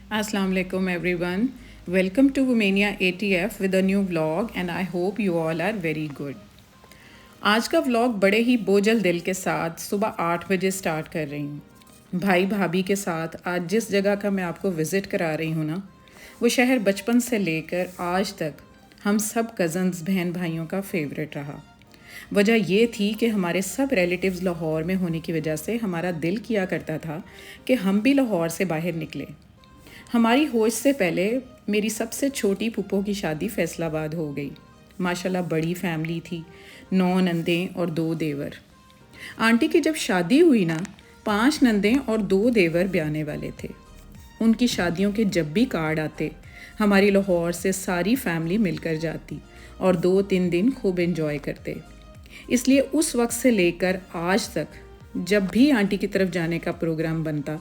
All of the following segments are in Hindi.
Assalamu alaikum everyone. Welcome to Womania ATF with a new vlog and I hope you all are very good. आज का व्लॉग बड़े ही बोझल दिल के साथ सुबह 8 बजे स्टार्ट कर रही हूँ। भाई भाभी के साथ आज जिस जगह का मैं आपको विज़िट करा रही हूँ ना, वो शहर बचपन से लेकर आज तक हम सब कज़न्स बहन भाइयों का फेवरेट रहा। वजह ये थी कि हमारे सब रिलेटिव्स लाहौर में होने की वजह से हमारा दिल किया करता था कि हम भी लाहौर से बाहर निकलें। हमारी होश से पहले मेरी सबसे छोटी फूफो की शादी फैसलाबाद हो गई। माशाल्लाह बड़ी फैमिली थी, 9 नंदें और 2 देवर। आंटी की जब शादी हुई ना, 5 नंदें और 2 देवर ब्याने वाले थे। उनकी शादियों के जब भी कार्ड आते, हमारी लाहौर से सारी फैमिली मिलकर जाती और 2-3 दिन खूब एंजॉय करते। इसलिए उस वक्त से लेकर आज तक जब भी आंटी की तरफ जाने का प्रोग्राम बनता,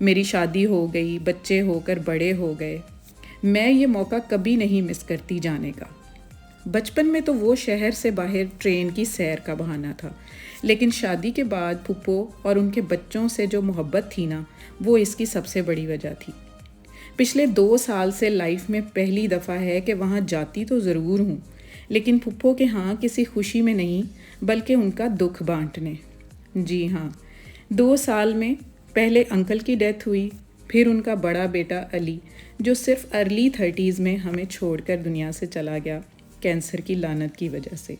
मेरी शादी हो गई, बच्चे होकर बड़े हो गए, मैं ये मौका कभी नहीं मिस करती जाने का। बचपन में तो वो शहर से बाहर ट्रेन की सैर का बहाना था, लेकिन शादी के बाद फूफो और उनके बच्चों से जो मोहब्बत थी ना, वो इसकी सबसे बड़ी वजह थी। पिछले 2 साल से लाइफ में पहली दफ़ा है कि वहाँ जाती तो ज़रूर हूँ, लेकिन फूफो के यहाँ किसी खुशी में नहीं, बल्कि उनका दुख बांटने। जी हाँ, 2 साल में पहले अंकल की डेथ हुई, फिर उनका बड़ा बेटा अली जो सिर्फ अर्ली 30s में हमें छोड़कर दुनिया से चला गया कैंसर की लानत की वजह से।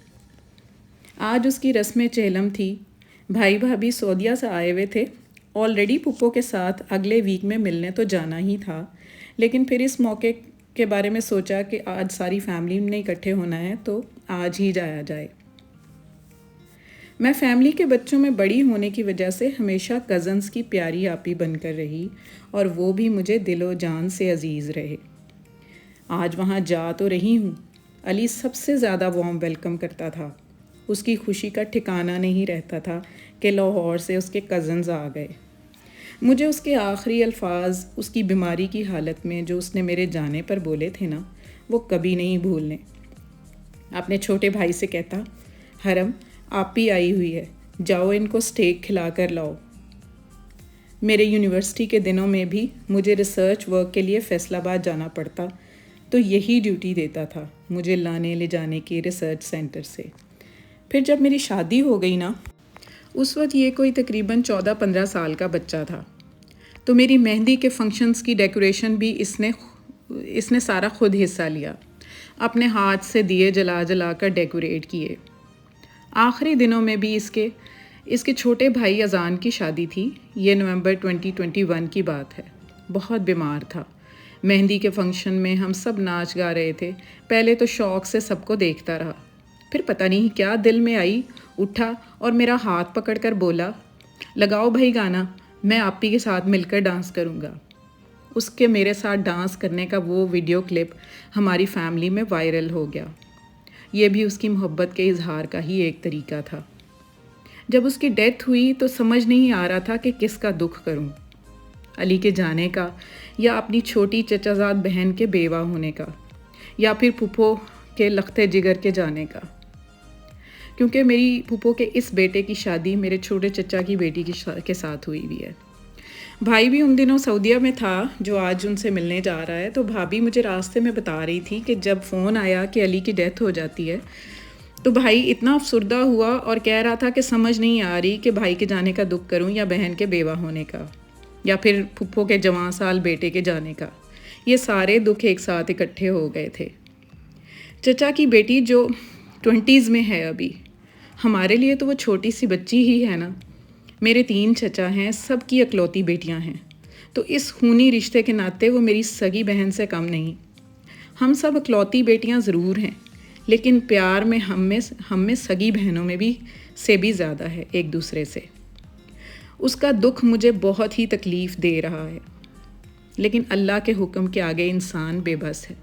आज उसकी रस्में चेहलम थी। भाई भाभी सऊदीया से आए हुए थे। ऑलरेडी पुप्पो के साथ अगले वीक में मिलने तो जाना ही था, लेकिन फिर इस मौके के बारे में सोचा कि आज सारी फैमिली ने इकट्ठे होना है तो आज ही जाया जाए। मैं फैमिली के बच्चों में बड़ी होने की वजह से हमेशा कज़न्स की प्यारी आपी बनकर रही और वो भी मुझे दिलो जान से अजीज़ रहे। आज वहाँ जा तो रही हूँ। अली सबसे ज़्यादा वार्म वेलकम करता था। उसकी खुशी का ठिकाना नहीं रहता था कि लाहौर से उसके कज़न्स आ गए। मुझे उसके आखिरी अल्फाज उसकी बीमारी की हालत में जो उसने मेरे जाने पर बोले थे ना, वो कभी नहीं भूलने। अपने छोटे भाई से कहता, हरम आप ही आई हुई है, जाओ इनको स्टेक खिला कर लाओ। मेरे यूनिवर्सिटी के दिनों में भी मुझे रिसर्च वर्क के लिए फैसलाबाद जाना पड़ता तो यही ड्यूटी देता था मुझे लाने ले जाने के रिसर्च सेंटर से। फिर जब मेरी शादी हो गई ना, उस वक्त ये कोई तकरीबन 14-15 साल का बच्चा था, तो मेरी मेहंदी के फंक्शंस की डेकोरेशन भी इसने सारा खुद हिस्सा लिया। अपने हाथ से दिए जला जला कर डेकोरेट किए। आखिरी दिनों में भी इसके छोटे भाई अजान की शादी थी। ये नवंबर 2021 की बात है। बहुत बीमार था। मेहंदी के फंक्शन में हम सब नाच गा रहे थे। पहले तो शौक़ से सबको देखता रहा, फिर पता नहीं क्या दिल में आई, उठा और मेरा हाथ पकड़कर बोला, लगाओ भाई गाना, मैं आपी के साथ मिलकर डांस करूँगा। उसके मेरे साथ डांस करने का वो वीडियो क्लिप हमारी फैमिली में वायरल हो गया। ये भी उसकी मोहब्बत के इजहार का ही एक तरीका था। जब उसकी डेथ हुई तो समझ नहीं आ रहा था कि किसका दुख करूं, अली के जाने का या अपनी छोटी चचाजाद बहन के बेवा होने का या फिर फूफो के लख्ते जिगर के जाने का, क्योंकि मेरी फूफो के इस बेटे की शादी मेरे छोटे चचा की बेटी के साथ हुई हुई है। भाई भी उन दिनों सऊदीया में था जो आज उनसे मिलने जा रहा है। तो भाभी मुझे रास्ते में बता रही थी कि जब फ़ोन आया कि अली की डेथ हो जाती है तो भाई इतना अफसुर्दा हुआ और कह रहा था कि समझ नहीं आ रही कि भाई के जाने का दुख करूं या बहन के बेवा होने का या फिर फुप्पो के जवान साल बेटे के जाने का। ये सारे दुख एक साथ इकट्ठे हो गए थे। चचा की बेटी जो 20s में है अभी, हमारे लिए तो वो छोटी सी बच्ची ही है ना। मेरे 3 चचा हैं, सबकी इकलौती बेटियां हैं, तो इस खूनी रिश्ते के नाते वो मेरी सगी बहन से कम नहीं। हम सब इकलौती बेटियां ज़रूर हैं, लेकिन प्यार में हम में सगी बहनों में भी से भी ज़्यादा है एक दूसरे से। उसका दुख मुझे बहुत ही तकलीफ़ दे रहा है, लेकिन अल्लाह के हुक्म के आगे इंसान बेबस है।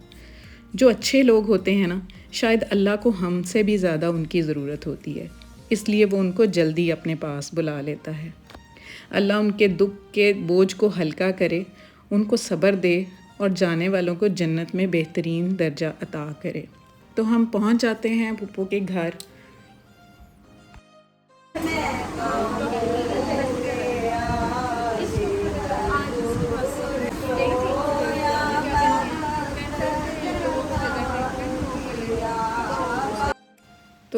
जो अच्छे लोग होते हैं ना, शायद अल्लाह को हमसे भी ज़्यादा उनकी ज़रूरत होती है, इसलिए वो उनको जल्दी अपने पास बुला लेता है। अल्लाह उनके दुख के बोझ को हल्का करे, उनको सब्र दे और जाने वालों को जन्नत में बेहतरीन दर्जा अता करे। तो हम पहुंच जाते हैं पुप्पो के घर।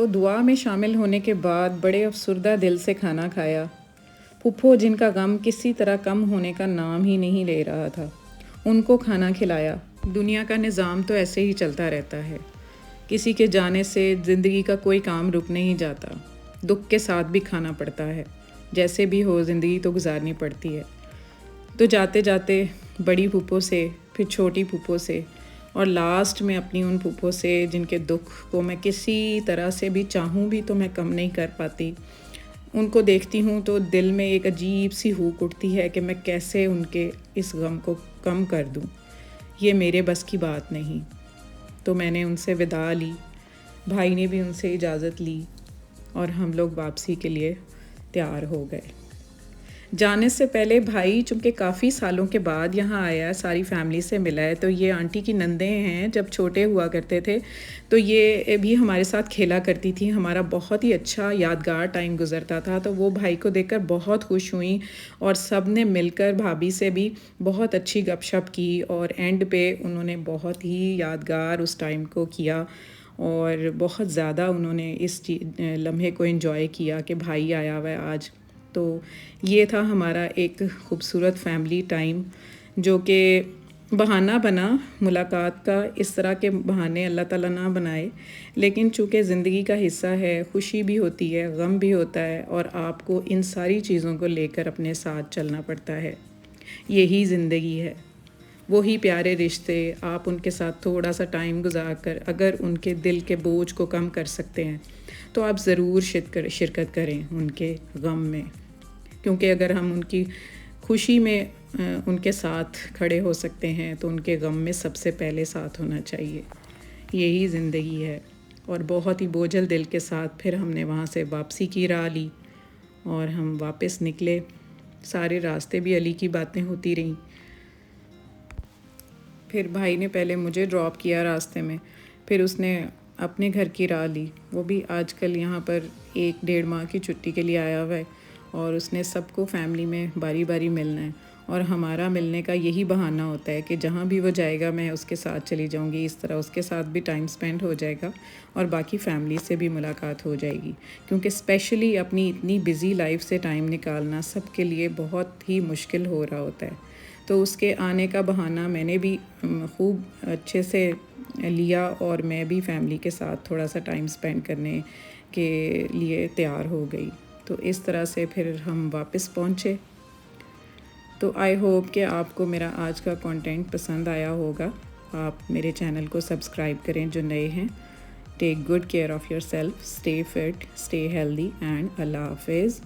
तो दुआ में शामिल होने के बाद बड़े अफसरदा दिल से खाना खाया। फूफो जिनका गम किसी तरह कम होने का नाम ही नहीं ले रहा था, उनको खाना खिलाया। दुनिया का निज़ाम तो ऐसे ही चलता रहता है, किसी के जाने से ज़िंदगी का कोई काम रुक नहीं जाता। दुख के साथ भी खाना पड़ता है, जैसे भी हो ज़िंदगी तो गुजारनी पड़ती है। तो जाते जाते बड़ी फूफो से, फिर छोटी फूफो से, और लास्ट में अपनी उन फूफो से जिनके दुख को मैं किसी तरह से भी चाहूँ भी तो मैं कम नहीं कर पाती। उनको देखती हूँ तो दिल में एक अजीब सी हूक उठती है कि मैं कैसे उनके इस गम को कम कर दूँ। ये मेरे बस की बात नहीं। तो मैंने उनसे विदा ली, भाई ने भी उनसे इजाज़त ली और हम लोग वापसी के लिए तैयार हो गए। जाने से पहले भाई चूँकि काफ़ी सालों के बाद यहाँ आया है, सारी फैमिली से मिला है, तो ये आंटी की नंदे हैं। जब छोटे हुआ करते थे तो ये भी हमारे साथ खेला करती थी। हमारा बहुत ही अच्छा यादगार टाइम गुजरता था। तो वो भाई को देखकर बहुत खुश हुई और सब ने मिलकर भाभी से भी बहुत अच्छी गपशप की और एंड पे उन्होंने बहुत ही यादगार उस टाइम को किया और बहुत ज़्यादा उन्होंने इस लम्हे को एंजॉय किया कि भाई आया हुआ है आज। तो ये था हमारा एक ख़ूबसूरत फैमिली टाइम, जो कि बहाना बना मुलाकात का। इस तरह के बहाने अल्लाह ताला ना बनाए, लेकिन चूँकि ज़िंदगी का हिस्सा है, खुशी भी होती है, गम भी होता है और आपको इन सारी चीज़ों को लेकर अपने साथ चलना पड़ता है। यही ज़िंदगी है। वही प्यारे रिश्ते, आप उनके साथ थोड़ा सा टाइम गुजार कर अगर उनके दिल के बोझ को कम कर सकते हैं तो आप ज़रूर शिरकत करें उनके गम में, क्योंकि अगर हम उनकी खुशी में उनके साथ खड़े हो सकते हैं तो उनके गम में सबसे पहले साथ होना चाहिए। यही ज़िंदगी है। और बहुत ही बोझल दिल के साथ फिर हमने वहाँ से वापसी की राह ली और हम वापस निकले। सारे रास्ते भी अली की बातें होती रहीं। फिर भाई ने पहले मुझे ड्रॉप किया रास्ते में, फिर उसने अपने घर की राह ली। वो भी आजकल यहाँ पर 1-1.5 माह की छुट्टी के लिए आया हुआ है और उसने सबको फैमिली में बारी बारी मिलना है और हमारा मिलने का यही बहाना होता है कि जहाँ भी वो जाएगा मैं उसके साथ चली जाऊँगी। इस तरह उसके साथ भी टाइम स्पेंड हो जाएगा और बाकी फैमिली से भी मुलाकात हो जाएगी, क्योंकि स्पेशली अपनी इतनी बिज़ी लाइफ से टाइम निकालना सबके लिए बहुत ही मुश्किल हो रहा होता है। तो उसके आने का बहाना मैंने भी खूब अच्छे से लिया और मैं भी फैमिली के साथ थोड़ा सा टाइम स्पेंड करने के लिए तैयार हो गई। तो इस तरह से फिर हम वापस पहुँचे। तो आई होप कि आपको मेरा आज का कंटेंट पसंद आया होगा। आप मेरे चैनल को सब्सक्राइब करें जो नए हैं। Take good care of yourself, stay fit, stay healthy and Allah हाफिज़।